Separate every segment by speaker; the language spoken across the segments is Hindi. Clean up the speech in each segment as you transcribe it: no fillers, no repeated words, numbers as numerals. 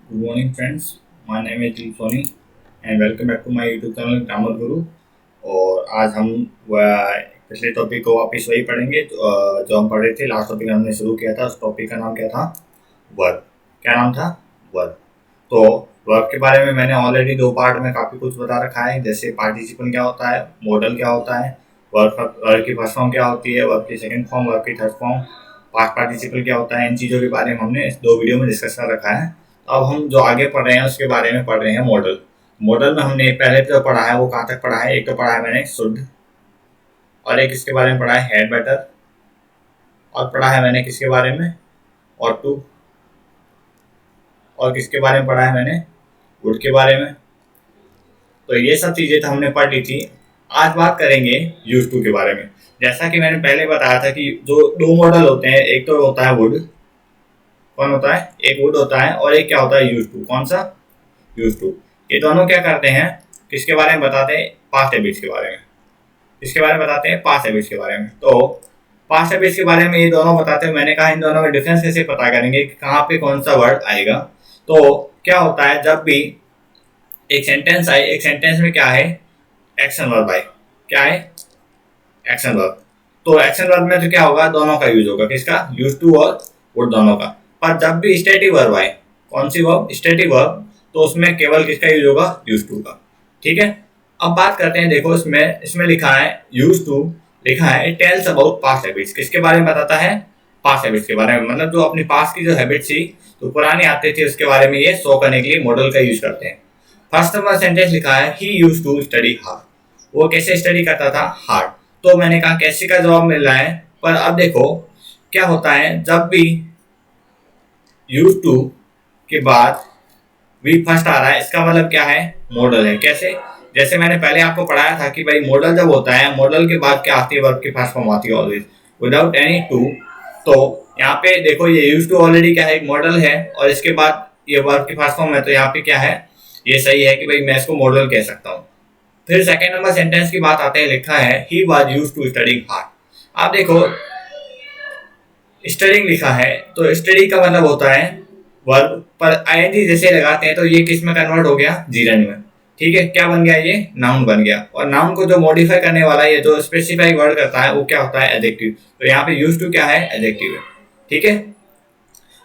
Speaker 1: Good morning, friends. My name is Deep Soni, and welcome back to my YouTube channel grammar गुरु। और आज हम पिछले टॉपिक को वापस वही पढ़ेंगे जो हम पढ़ रहे थे। लास्ट टॉपिक हमने शुरू किया था, उस टॉपिक का नाम क्या था? वर्ब। क्या नाम था? वर्ब। तो वर्ब के बारे में मैंने ऑलरेडी दो पार्ट में काफ़ी कुछ बता रखा है, जैसे पार्टिसिपल क्या होता है, मॉडल क्या होता है, वर्ब की फर्स्ट फॉर्म क्या होती है, वर्ब की सेकंड फॉर्म, वर्ब की थर्ड फॉर्म, पास्ट पार्टिसिपल क्या होता है। इन चीज़ों के बारे में हमने इस दो वीडियो में डिस्कस कर रखा है। अब हम जो आगे पढ़ रहे हैं उसके बारे में पढ़ रहे हैं मॉडल। मॉडल में हमने पहले जो पढ़ा है वो कहाँ तक पढ़ा है? एक तो पढ़ा है मैंने शुड, और एक इसके बारे में पढ़ा है हैड बेटर, और पढ़ा है मैंने किसके बारे में? और टू, और किसके बारे में पढ़ा है मैंने? वुड के बारे में। तो ये सब चीज़ें तो हमने पढ़ ली थी। आज बात करेंगे यूज टू के बारे में। जैसा कि मैंने पहले बताया था कि जो दो मॉडल होते हैं, एक तो होता है वुड, कौन होता है? एक वुड होता है, और एक क्या होता है? Use to. कौन सा? Use to. ये दोनों क्या करते हैं? किसके बारे में बताते हैं? पास्ट हैबिट्स के बारे में। इसके बारे में बताते हैं? पास्ट हैबिट्स के बारे में। तो पास्ट हैबिट्स के बारे में ये दोनों बताते हैं। मैंने कहा इन दोनों में डिफरेंस कैसे पता करेंगे कि कहाँ पे कौन सा वर्ड आएगा। तो क्या होता है, जब भी एक सेंटेंस आए, एक सेंटेंस में क्या है? एक्शन वर्ब आए। क्या है? Action verb. तो एक्शन वर्ब में तो क्या होगा? दोनों का यूज होगा। किसका? यूज टू और वुड, दोनों का। पर जब भी स्टैटिक वर्ब आए, कौन सी वर्ब? स्टैटिक वर्ब, तो उसमें केवल किसका यूज होगा? यूज टू का। ठीक है। अब बात करते हैं, देखो इसमें इसमें लिखा है यूज टू, लिखा है it tells about past habits. किसके बारे में बताता है? पास्ट हैबिट्स के बारे में। मतलब जो अपनी पास्ट की जो हैबिट्स थी, तो पुरानी आते थे, उसके बारे में ये शो करने के लिए मॉडल का यूज करते हैं। फर्स्ट नंबर सेंटेंस लिखा है ही यूज टू स्टडी हार्ड। वो कैसे स्टडी करता था? हार्ड। तो मैंने कहा कैसे का जवाब मिल रहा है। पर अब देखो क्या होता है, जब भी यूज टू के बाद वी फर्स्ट आ रहा है, इसका मतलब क्या है? मॉडल है। कैसे? जैसे मैंने पहले आपको पढ़ाया था कि भाई मॉडल जब होता है, मॉडल के बाद क्या आती है? वर्ब की फर्स्ट फॉर्म आती है ऑलवेज, विदाउट एनी टू। तो यहाँ पे देखो ये यूज टू ऑलरेडी क्या है? एक मॉडल है, और इसके बाद ये वर्ब की फर्स्ट फॉर्म है, तो यहाँ पे क्या है? ये सही है कि भाई मैं इसको मॉडल कह सकता हूँ। फिर सेकेंड नंबर सेंटेंस की बात आते हैं, लिखा है he was use to studying hard. आप देखो स्टडिंग लिखा है, तो स्टडी का मतलब होता है वर्ब, पर आईएनजी जैसे लगाते हैं तो ये किस में कन्वर्ट हो गया? जीरन में। ठीक है, क्या बन गया? ये नाउन बन गया। और नाउन को जो मॉडिफाई करने वाला है, ये जो स्पेसिफाई वर्ड करता है, वो क्या होता है? एडजेक्टिव। तो यहाँ पे यूज टू क्या है? एडजेक्टिव है। ठीक है।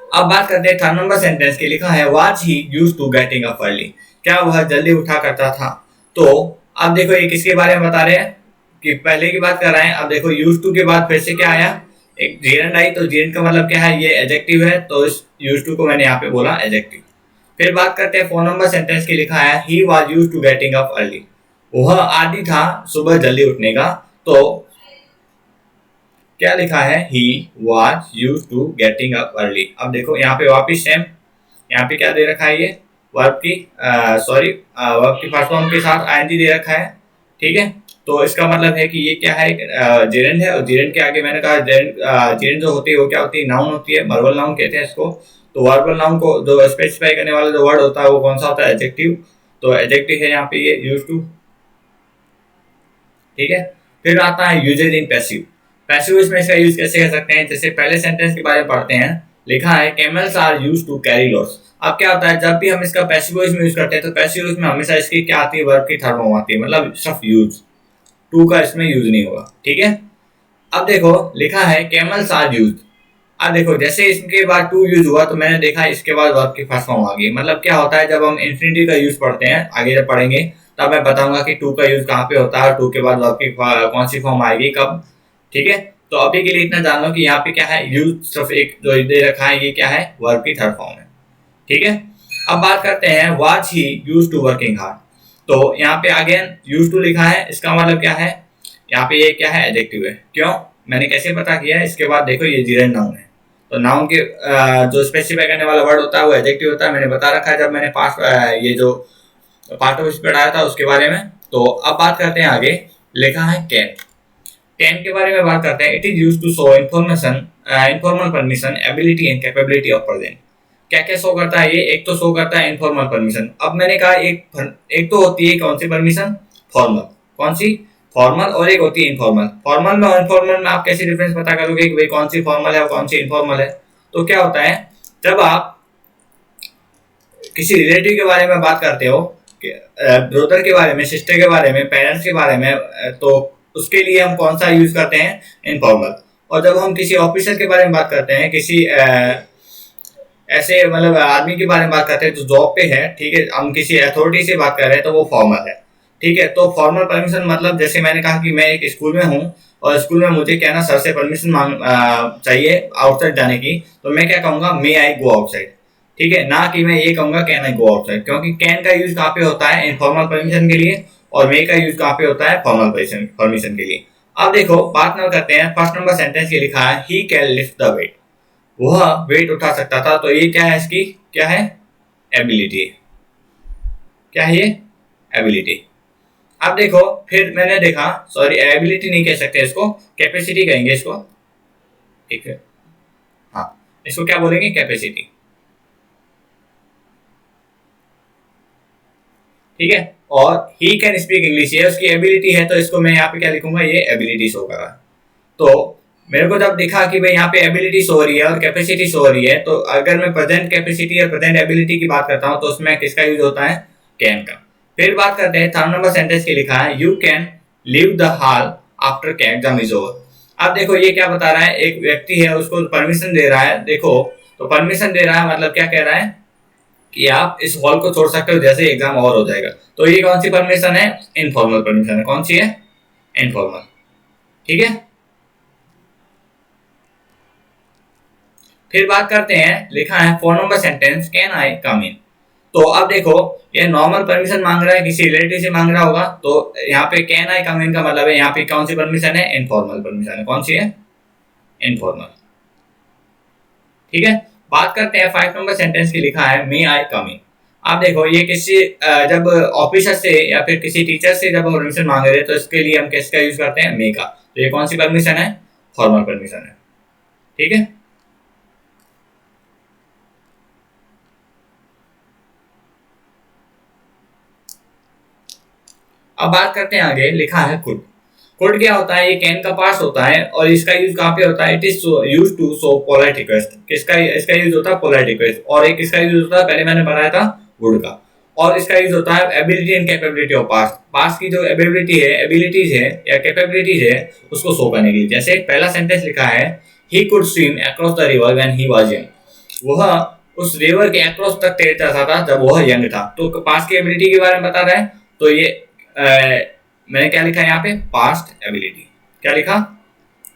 Speaker 1: अब बात करते हैं थर्ड नंबर सेंटेंस की, लिखा है was he use to getting up early. क्या वह जल्दी उठा करता था? तो अब देखो ये किसके बारे में बता रहे हैं? कि पहले की बात कर रहे हैं। अब देखो यूज टू के बाद फिर से क्या आया? एक जेरेंट आई। तो जेरेंट का मतलब क्या है? ये एडजेक्टिव है, तो इस यूज टू को मैंने यहाँ पे बोला एडजेक्टिव। फिर बात करते हैं फोर नंबर सेंटेंस की, लिखा है he was use to getting up early. वह आदि था सुबह जल्दी उठने का। तो क्या लिखा है? He was use to getting up early. अब देखो यहाँ पे वापिस सेम, यहाँ पे क्या दे रखा है? ये वर्ब की वर्ब की फर्स्ट फॉर्म के साथ आईएनजी दे रखा है। ठीक है। तो इसका मतलब है कि ये क्या है? जेरेंट है, और जेरेंट के आगे मैंने कहा जेरेंट जो होती है वो क्या होती है? नाउन होती है, वर्बल नाउन कहते हैं इसको। तो वर्बल नाउन को जो स्पेसिफाई करने वाला जो वर्ड होता है वो कौन सा होता है? एडजेक्टिव। तो एडजेक्टिव है यहाँ पे ये यूज टू। ठीक है। फिर आता है यूजेज इन पैसिव। पैसिव इसमें इसका यूज कैसे कर सकते हैं? जैसे पहले सेंटेंस के बारे में पढ़ते हैं, लिखा है camels are use to carry loads. अब क्या होता है, जब भी हम इसका पैसिव वॉइस में यूज करते हैं, तो पैसिव वॉइस में हमेशा इसकी क्या आती है? वर्ब की थर्ड फॉर्म आती है, मतलब सिर्फ यूज, टू का इसमें यूज नहीं होगा। ठीक है। अब देखो लिखा है कैमल्स आर यूज। अब देखो जैसे इसके बाद टू यूज हुआ, तो मैंने देखा इसके बाद वर्ब की फर्स्ट फॉर्म आ गई। मतलब क्या होता है, जब हम इंफिनिटी का यूज पढ़ते हैं, आगे जब पढ़ेंगे तब मैं बताऊंगा कि टू का यूज कहाँ पे होता है, टू के बाद वर्ब की कौन सी फॉर्म आएगी, कब। ठीक है। तो अभी के लिए इतना जान लो कि यहाँ पे क्या है? यूज सिर्फ एक जो दे रखा है, ये क्या है? वर्ब की थर्ड फॉर्म है। ठीक है। अब बात करते हैं was he use to working hard. तो यहाँ पे अगेन यूज टू लिखा है, इसका मतलब क्या है? यहाँ पे ये क्या है? एडजेक्टिव है। क्यों? मैंने कैसे पता किया है? इसके बाद देखो ये जीरेंट नाउन है। तो नाउन के जो स्पेसिफाई करने वाला वर्ड होता है वो एडजेक्टिव होता है। मैंने बता रखा है जब मैंने पास ये जो पार्ट ऑफ स्पीच पढ़ाया था उसके बारे में। तो अब बात करते हैं आगे, लिखा है कैन। कैन के बारे में बात करते हैं। It is use to show information, informal permission, ability and capability of present. क्या क्या शो करता है ये? एक तो शो करता है इनफॉर्मल परमिशन। अब मैंने कहा एक तो होती है कौन सी परमिशन? फॉर्मल। कौन सी? फॉर्मल। और एक होती है इनफॉर्मल। फॉर्मल में और इनफॉर्मल में आप कैसे डिफरेंस पता करोगे कि भाई कौन सी फॉर्मल है और कौन सी इनफॉर्मल है? तो क्या होता है, जब आप किसी रिलेटिव के बारे में बात करते हो, ब्रदर के बारे में, सिस्टर के बारे में, पेरेंट्स के बारे में, तो उसके लिए हम कौन सा यूज करते हैं, इनफॉर्मल। और जब हम किसी ऑफिसर के बारे में बात करते हैं, किसी ऐसे मतलब आदमी के बारे में बात करते हैं जो जॉब पे है, ठीक है, हम किसी अथॉरिटी से बात कर रहे हैं तो वो फॉर्मल है, ठीक है। तो फॉर्मल परमिशन मतलब जैसे मैंने कहा कि मैं एक स्कूल में हूँ और स्कूल में मुझे क्या ना सर से परमिशन चाहिए आउटसाइड जाने की, तो मैं क्या कहूँगा, मे आई गो आउटसाइड, ठीक है, ना कि मैं ये कहूँगा कैन आई गो आउटसाइड, क्योंकि कैन का यूज कहाँ पे होता है, इनफॉर्मल परमिशन के लिए, और मे का यूज कहाँ पे होता है, फॉर्मल परमिशन के लिए। अब देखो बात नंबर करते हैं, फर्स्ट नंबर सेंटेंस के लिखा है he can lift the weight, वह वेट उठा सकता था, तो ये क्या है, इसकी क्या है, एबिलिटी। क्या है ये, एबिलिटी। अब देखो फिर मैंने देखा, सॉरी एबिलिटी नहीं कह सकते इसको, कैपेसिटी कहेंगे इसको, ठीक है, हाँ इसको क्या बोलेंगे, कैपेसिटी, ठीक है। और ही कैन स्पीक इंग्लिश, ये उसकी एबिलिटी है, तो इसको मैं यहाँ पे क्या लिखूंगा, ये एबिलिटी शो कर रहा है। तो मेरे को जब दिखा कि भाई यहाँ पे एबिलिटी शो हो रही है और कैपेसिटी शो हो रही है, तो अगर मैं प्रेजेंट कैपेसिटी और प्रेजेंट एबिलिटी की बात करता हूँ तो उसमें किसका यूज होता है, कैन का। फिर बात करते हैं थर्ड नंबर सेंटेंस के लिखा है you can leave the hall after exam is over. अब देखो ये क्या बता रहा है, एक व्यक्ति है उसको परमिशन दे रहा है, देखो तो परमिशन दे रहा है मतलब क्या कह रहा है कि आप इस हॉल को छोड़ सकते हो जैसे एग्जाम ओवर हो जाएगा। तो ये कौन सी परमिशन है, इनफॉर्मल परमिशन है, कौन सी है, इनफॉर्मल, ठीक है। फिर बात करते हैं, लिखा है 4 नंबर सेंटेंस कैन आई कम इन। तो अब देखो ये नॉर्मल परमिशन मांग रहा है, किसी रिलेटिव से मांग रहा होगा, तो यहाँ पे कैन आई कम इन का मतलब है यहाँ पे कौन सी परमिशन है, इनफॉर्मल परमिशन है, कौन सी है, इनफॉर्मल, ठीक है। बात करते हैं 5 नंबर सेंटेंस की, लिखा है मे आई कम इन। आप देखो ये किसी जब ऑफिसर से या फिर किसी टीचर से जब परमिशन मांग रहे हैं तो इसके लिए हम किसका यूज करते हैं, मे का। तो ये कौन सी परमिशन है, फॉर्मल परमिशन है, ठीक है। अब बात करते हैं आगे, लिखा है कुड। कुड क्या होता है, ये कैन का पार्ट होता है और इसका यूज कहाँ पे होता है, it is use to show polite request. किसका इसका यूज होता है, पोलाइट रिक्वेस्ट। और एक किसका यूज होता है, पहले मैंने बताया था वुड का। और इसका यूज होता है ability and capability of past, past की जो एबिलिटी है, एबिलिटीज है या कैपेबिलिटीज है उसको शो करने के लिए। जैसे पहला सेंटेंस लिखा है he could swim across the river when he was young, वह उस रिवर के अक्रॉस तक तैर सकता था जब वह यंग था। तो पास्ट की एबिलिटी के बारे में बता रहा है, तो ये मैंने क्या लिखा है यहाँ पे, पास्ट एबिलिटी। क्या लिखा,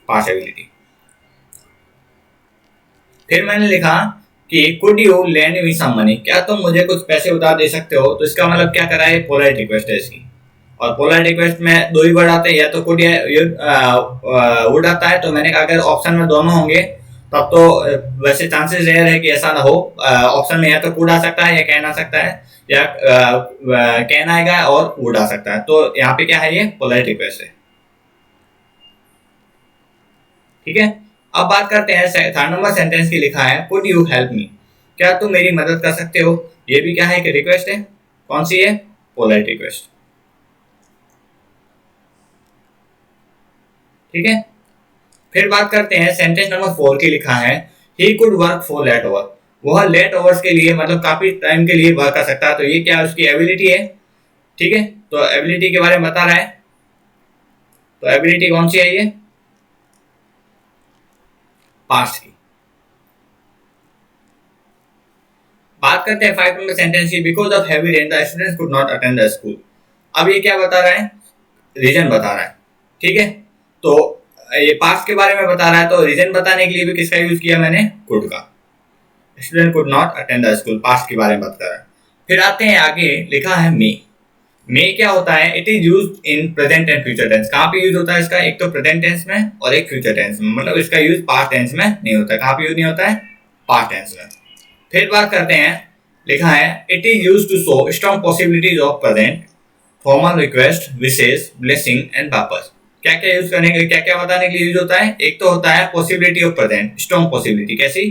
Speaker 1: पास्ट एबिलिटी। फिर मैंने लिखा कि could you lend me some money, क्या तुम मुझे कुछ पैसे उधार दे सकते हो। तो इसका मतलब क्या करा है, पोलाइट रिक्वेस्ट है इसकी। और पोलाइट रिक्वेस्ट में दो ही वर्ड आते हैं, या तो कुड या वुड आता है। तो मैंने कहा अगर ऑप्शन में दोनों होंगे तब तो वैसे चांसेस रेयर है कि ऐसा ना हो। ऑप्शन में या तो कुड आ सकता है या कैन आ सकता है, या कैन आएगा और वुड आ सकता है। तो यहाँ पे क्या है, ये पोलाइट रिक्वेस्ट है, ठीक है। अब बात करते हैं थर्ड नंबर सेंटेंस की, लिखा है कुड यू हेल्प मी, क्या तुम मेरी मदद कर सकते हो। ये भी क्या है कि रिक्वेस्ट है, कौन सी है, पोलाइट रिक्वेस्ट, ठीक है। फिर बात करते हैं सेंटेंस नंबर 4 की, लिखा है he could work for late hour, वह लेट ओवर्स के लिए मतलब काफी टाइम के लिए वर्क कर सकता है। तो ये क्या उसकी एबिलिटी है, ठीक है। तो एबिलिटी के बारे में बता रहा है, तो एबिलिटी कौन सी है, ये पास्ट की। बात करते हैं 5 नंबर सेंटेंस की, because of heavy rain the students could not attend the school. अब ये क्या बता रहा है, रीजन बता रहा है, ठीक है। तो ये पास्ट के बारे में बता रहा है, तो रीजन बताने के लिए भी किसका यूज किया मैंने, कुड का। Student could not attend the school, past के बारे में बता रहा है। फिर आते हैं आगे, लिखा है मे। मे क्या होता है, it is use in present and future tense. कहाँ पे यूज होता है इसका, एक तो प्रेजेंट टेंस में और एक फ्यूचर टेंस में। मतलब इसका यूज पास्ट टेंस में नहीं होता है। कहाँ पे यूज नहीं होता है, पास्ट टेंस में। फिर बात करते हैं, लिखा है it is use to show strong possibilities of present, formal request, wishes, blessing and purpose. क्या क्या यूज करने के लिए, क्या क्या बताने के लिए यूज होता है। एक तो होता है possibility of present, strong possibility. कैसी,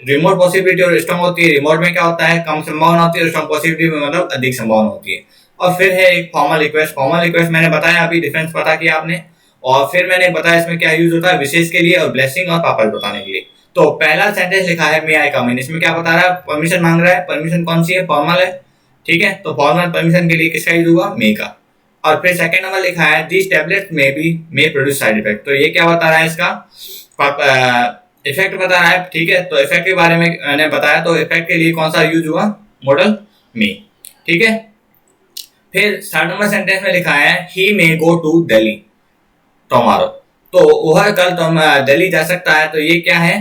Speaker 1: रिमोट पॉसिबिलिटी और स्ट्रॉन्ग होती है। रिमोट में क्या होता है, कम संभावना होती है, स्ट्रॉन्ग पॉसिबिलिटी में मतलब अधिक संभावना होती है। और फिर है एक फॉर्मल रिक्वेस्ट। फॉर्मल रिक्वेस्ट मैंने बताया, अभी डिफरेंस पता किया आपने। और फिर मैंने बताया इसमें क्या यूज होता है, विशेष के लिए और ब्लेसिंग और पर्पस बताने के लिए। तो पहला सेंटेंस लिखा है मे आई कम इन, इसमें क्या बता रहा है, परमिशन मांग रहा है, परमिशन कौन सी है, फॉर्मल है, ठीक है, तो फॉर्मल परमिशन के लिए किसका यूज हुआ, मे का। और फिर सेकंड नंबर लिखा है this tablet may produce side effect, तो ये क्या बता रहा है, इसका इफेक्ट बता रहा है, ठीक है, तो इफेक्ट के बारे में मैंने बताया, तो इफेक्ट के लिए कौन सा यूज हुआ, मॉडल मे, ठीक है। फिर थर्ड नंबर सेंटेंस में लिखा है ही मे गो टू दिल्ली टुमारो, तो वह कल दिल्ली जा सकता है, तो ये क्या है,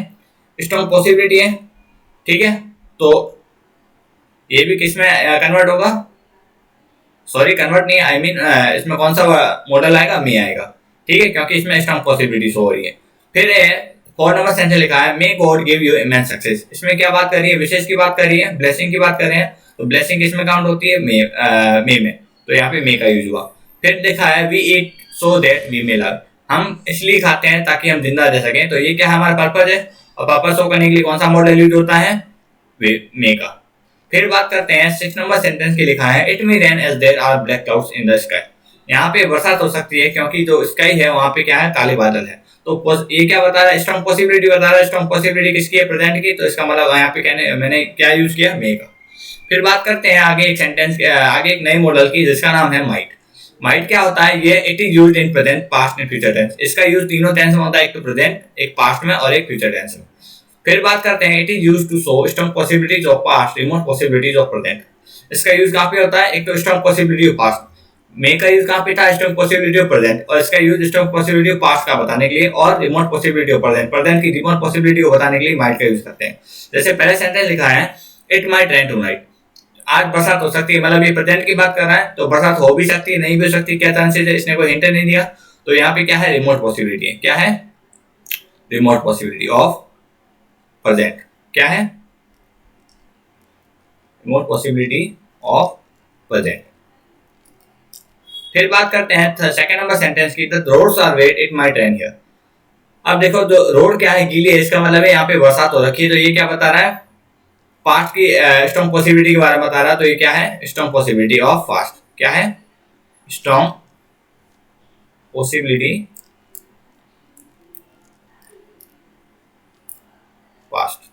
Speaker 1: स्ट्रॉन्ग पॉसिबिलिटी है, ठीक है, तो ये भी किस में कन्वर्ट होगा, सॉरी कन्वर्ट नहीं, आई मीन इसमें कौन सा मॉडल आएगा, मे आएगा, ठीक है, क्योंकि इसमें स्ट्रॉन्ग पॉसिबिलिटी शो हो रही है। फिर फोर्थ नंबर सेंटेंस लिखा है may God give you immense success, इसमें क्या बात कर रही है, विशेष की बात कर रही है, ब्लेसिंग की बात कर रहे हैं, तो ब्लेसिंग किसमें काउंट होती है, मे में, तो यहाँ पे मे का यूज हुआ। फिर लिखा है we eat so that we may love, हम इसलिए खाते हैं ताकि हम जिंदा रह सकें, तो ये क्या हमारा पर्पज है, और पर्पज शो करने के लिए कौन सा मॉडल यूज होता है, मे का। फिर बात करते हैं 6 नंबर सेंटेंस की, लिखा है it may rain as there are black clouds in the sky, यहाँ पे बरसात हो सकती है क्योंकि जो स्काई है वहां पे क्या है, काले बादल है, तो ये क्या बता रहा है, स्ट्रॉन्ग पॉसिबिलिटी बता रहा है, स्ट्रॉन्ग पॉसिबिलिटी किसकी है, प्रेजेंट की, तो इसका मतलब यहाँ पे कहने मैंने क्या यूज किया, मे का। फिर बात करते हैं आगे एक सेंटेंस आगे एक नई मॉडल की जिसका नाम है माइट। माइट क्या होता है, ये it is used in present past and future tense, इसका यूज तीनों टेंस में होता है, एक तो प्रेजेंट, एक पास्ट में और एक फ्यूचर टेंस में। फिर बात करते हैं it is used to show strong possibilities of past remote possibilities of present, इसका यूज कहाँ पे होता है, एक तो strong possibility of past, may का यूज कहाँ पे था, स्ट्रॉन्ग पॉसिबिलिटी ऑफ प्रेजेंट, और इसका use strong possibility of past का बताने के लिए, और remote possibility of present, present की रिमोट पॉसिबिलिटी को बताने के लिए माइट का यूज करते हैं। जैसे पहले सेंटेंस लिखा है इट माइट रेन टुनाइट, आज बरसात हो सकती है, मतलब ये प्रेजेंट की बात कर रहा है, तो बरसात हो भी सकती है, नहीं भी हो सकती, क्या चांसेस है, इसने कोई हिंट नहीं दिया, तो यहाँ पे क्या है, रिमोट पॉसिबिलिटी है, क्या है, रिमोट पॉसिबिलिटी ऑफ प्रेजेंट, क्या है, रिमोट पॉसिबिलिटी ऑफ प्रेजेंट। फिर बात करते हैं सेकंड नंबर सेंटेंस की, the roads are wet it might rain here, अब देखो जो रोड क्या है, गीली है, इसका मतलब है यहाँ पे बरसात हो रखी है, तो ये क्या बता रहा है, पास्ट की स्ट्रॉन्ग पॉसिबिलिटी के बारे में बता रहा है, तो ये क्या है, स्ट्रॉन्ग पॉसिबिलिटी ऑफ पास्ट, क्या है, स्ट्रॉन्ग पॉसिबिलिटी पास्ट,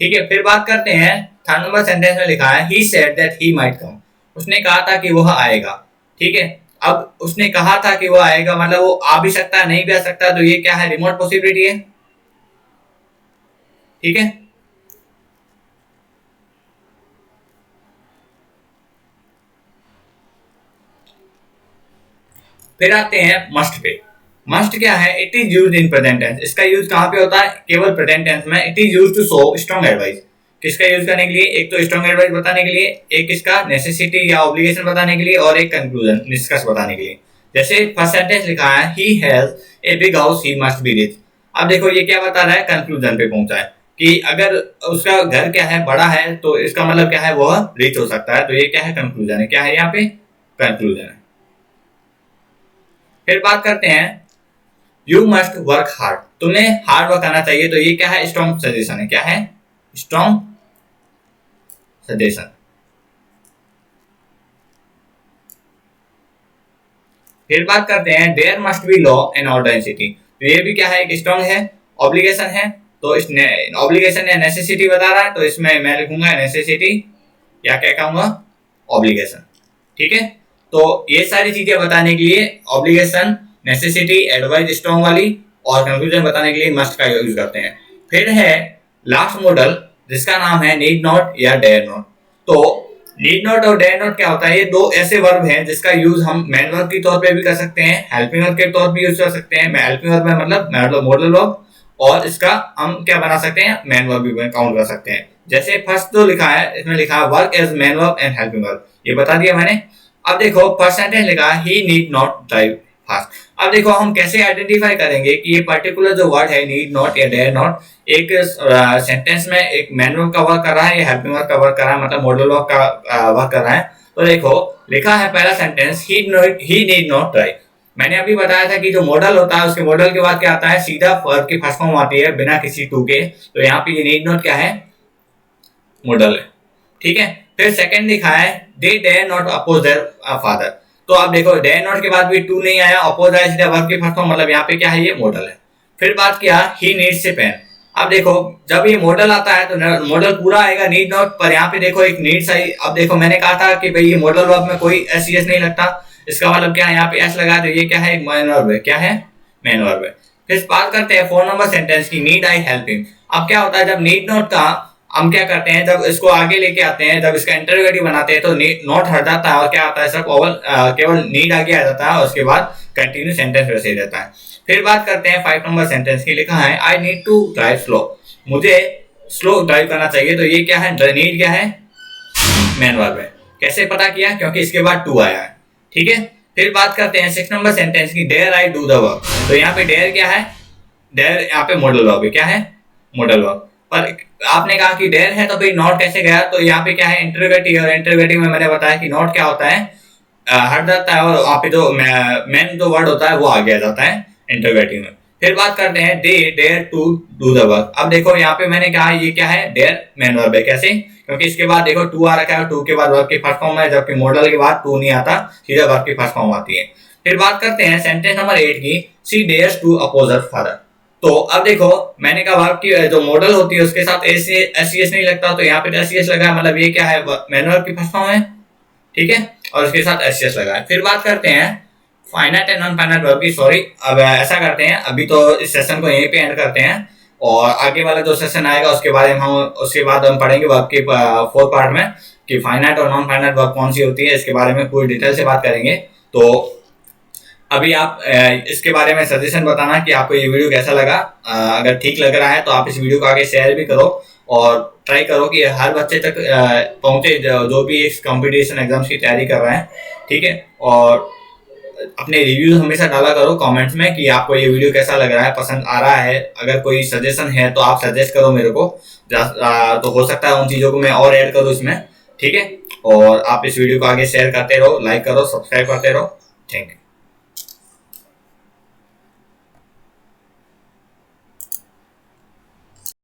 Speaker 1: ठीक है। फिर बात करते हैं थर्ड नंबर सेंटेंस में लिखा है he said that he might come, उसने कहा था कि वह आएगा, ठीक है, अब उसने कहा था कि वह आएगा, मतलब वो आ भी सकता है, नहीं भी आ सकता, तो ये क्या है, रिमोट पॉसिबिलिटी है, ठीक है। फिर आते हैं मस्ट पे, मस्ट क्या है, it is used in present tense, इसका यूज कहाँ पे होता है, केवल प्रेजेंट टेंस में, it is used to show strong advice, किसका यूज करने के लिए, एक तो स्ट्रॉन्ग एडवाइस बताने के लिए, एक इसका नेसेसिटी या ऑब्लिगेशन बताने के लिए, और एक कंक्लूजन निष्कर्ष बताने के लिए। जैसे फर्स्ट सेंटेंस लिखा है he has a big house he must be rich, अब देखो ये क्या बता रहा है, कंक्लूजन पे पहुंचा है कि अगर उसका घर क्या है, बड़ा है, तो इसका मतलब क्या है, वह रिच हो सकता है, तो ये क्या है, कंक्लूजन है, क्या है यहाँ पे, कंक्लूजन है। फिर बात करते हैं यू मस्ट वर्क हार्ड, तुम्हें हार्ड वर्क करना चाहिए, तो ये क्या है, स्ट्रॉन्ग सजेशन है, क्या है, स्ट्रॉन्ग सजेशन। फिर बात करते हैं there must be law and order in city, तो ये भी क्या है, एक स्ट्रॉन्ग है, ऑब्लिगेशन है, तो इस ऑब्लिगेशन या नेसेसिटी बता रहा है, तो इसमें मैं लिखूंगा नेसेसिटी या क्या कहूंगा, ऑब्लिगेशन, ठीक है। तो ये सारी चीजें बताने के लिए ऑब्लिगेशन, नेसेसिटी, एडवाइस स्ट्रॉन्ग वाली, और कंक्लूजन बताने के लिए मस्ट का यूज करते हैं। फिर है लास्ट मॉडल जिसका नाम है नीड नॉट या डेयर नॉट, तो नीड नॉट और डेयर नॉट क्या होता है, ये दो ऐसे वर्ब हैं जिसका यूज हम मैन वर्ब के तौर पे भी कर सकते हैं, हेल्पिंग वर्ब के तौर पे यूज कर सकते हैं, हेल्पिंग वर्ब में मतलब मॉडल वर्ब, और इसका हम क्या बना सकते हैं, मैन वर्ब भी काउंट कर सकते हैं। जैसे फर्स्ट जो लिखा है, इसमें लिखा है work as main verb and helping verb, ये बता दिया मैंने। अब देखो फर्स्ट सेंटेंस लिखा है ही नीड नॉट ड्राइव फास्ट, अब देखो हम कैसे आइडेंटिफाई करेंगे कि ये पर्टिकुलर जो वर्ड है नीड नॉट या डेयर नॉट एक सेंटेंस में एक मैन वर्ब का वर्क कर रहा है या हेल्पिंग वर्ब का वर्क कर रहा है, मतलब मॉडल वर्ब का वर्क कर रहा है। तो देखो लिखा है पहला sentence he need not drive, मैंने अभी बताया था कि जो मॉडल होता है उसके मॉडल के बाद क्या आता है, सीधा वर्ब की फर्स्ट फॉर्म आती है बिना किसी टू के, तो यहाँ पे ये नीड नॉट क्या है, मॉडल है, ठीक है। फिर सेकंड लिखा है they dare not oppose their father, तो आप देखो डेयर नॉट के बाद भी टू नहीं आया, अपोज आया, सीधा वर्ब की फर्स्ट फॉर्म, मतलब यहाँ पे क्या है, ये मॉडल है। फिर बात किया ही नीड्स ए पेन। अब देखो जब ये मॉडल आता है तो मॉडल पूरा आएगा नीड नॉट, पर यहाँ पे देखो एक नीड्स आई। अब देखो मैंने कहा था कि भाई ये मॉडल वर्ब में कोई एस नहीं लगता, इसका मतलब क्या है, यहाँ पे एस लगा, तो ये क्या है, एक मेन वर्ब है। क्या है, मेन वर्ब है। फिर बात करते हैं 4 नंबर सेंटेंस की, नीड आई हेल्पिंग। अब क्या होता है जब नीड नॉट का हम क्या करते हैं, जब इसको आगे लेके आते हैं, जब इसका इंटरोगेटिव बनाते हैं तो नॉट हट जाता है और क्या आता है, सिर्फ केवल नीड आगे आ जाता है और उसके बाद कंटिन्यू सेंटेंस वैसे ही रहता है। फिर बात करते हैं 5 नंबर सेंटेंस की, लिखा है I need to drive slow. मुझे स्लो ड्राइव करना चाहिए, तो ये क्या है, नीड क्या है, मेन वर्ब है। कैसे पता किया, क्योंकि इसके बाद टू आया है। ठीक है। फिर बात करते हैं 6 नंबर सेंटेंस की, dare I do the work. तो यहाँ पे डेयर क्या है, डेयर यहाँ पे मॉडल वर्ब है। क्या है, मॉडल वर्ब। पर आपने कहा कि डेयर है तो भाई नॉट कैसे गया, तो यहाँ पे क्या है, इंटरोगेटिव, और इंटरोगेटिव में मैंने बताया कि नॉट क्या होता है, हट जाता है, और वहाँ पे जो मेन जो वर्ड होता है वो आगे आ जाता है इंटरोगेटिव में। फिर बात करते हैं they dare to do the work. अब देखो यहाँ पे मैंने कहा ये क्या है, डेयर मेन वर्ब है। कैसे, क्योंकि इसके बाद देखो टू आ रखा है, टू के बाद वर्ब की फर्स्ट फॉर्म है, जबकि मॉडल के बाद टू नहीं आता, सीधा वर्ब की फर्स्ट फॉर्म आती है। फिर बात करते हैं सेंटेंस नंबर 8 की, she dares to oppose her father. तो अब देखो मैंने कहा वर्ब की जो मॉडल होती है उसके साथ एस नहीं लगता, तो यहाँ पे एस लगा है, मतलब ये क्या है, मेन वर्ब की फर्स्ट फॉर्म है। ठीक है, और उसके साथ एस लगा है। फिर बात करते हैं finite and non finite verb की। सॉरी, अब ऐसा करते हैं, अभी तो इस सेशन को यहीं पे एंड करते हैं, और आगे वाला जो सेशन आएगा उसके बाद हम पढ़ेंगे वर्ब के 4 पार्ट में कि फाइनाइट और नॉन फाइनाइट वर्ब कौन सी होती है, इसके बारे में पूरी डिटेल से बात करेंगे। तो अभी आप इसके बारे में सजेशन बताना कि आपको ये वीडियो कैसा लगा। अगर ठीक लग रहा है तो आप इस वीडियो को आगे शेयर भी करो, और ट्राई करो कि हर बच्चे तक पहुंचे जो भी इस कंपटीशन एग्जाम्स की तैयारी कर रहे हैं। ठीक है, और अपने रिव्यूज हमेशा डाला करो कमेंट्स में कि आपको ये वीडियो कैसा लग रहा है, पसंद आ रहा है। अगर कोई सजेशन है तो आप सजेस्ट करो मेरे को, तो हो सकता है उन चीज़ों को मैं और ऐड करूँ इसमें। ठीक है, और आप इस वीडियो को आगे शेयर करते रहो, लाइक करो, सब्सक्राइब करते रहो। Thank you.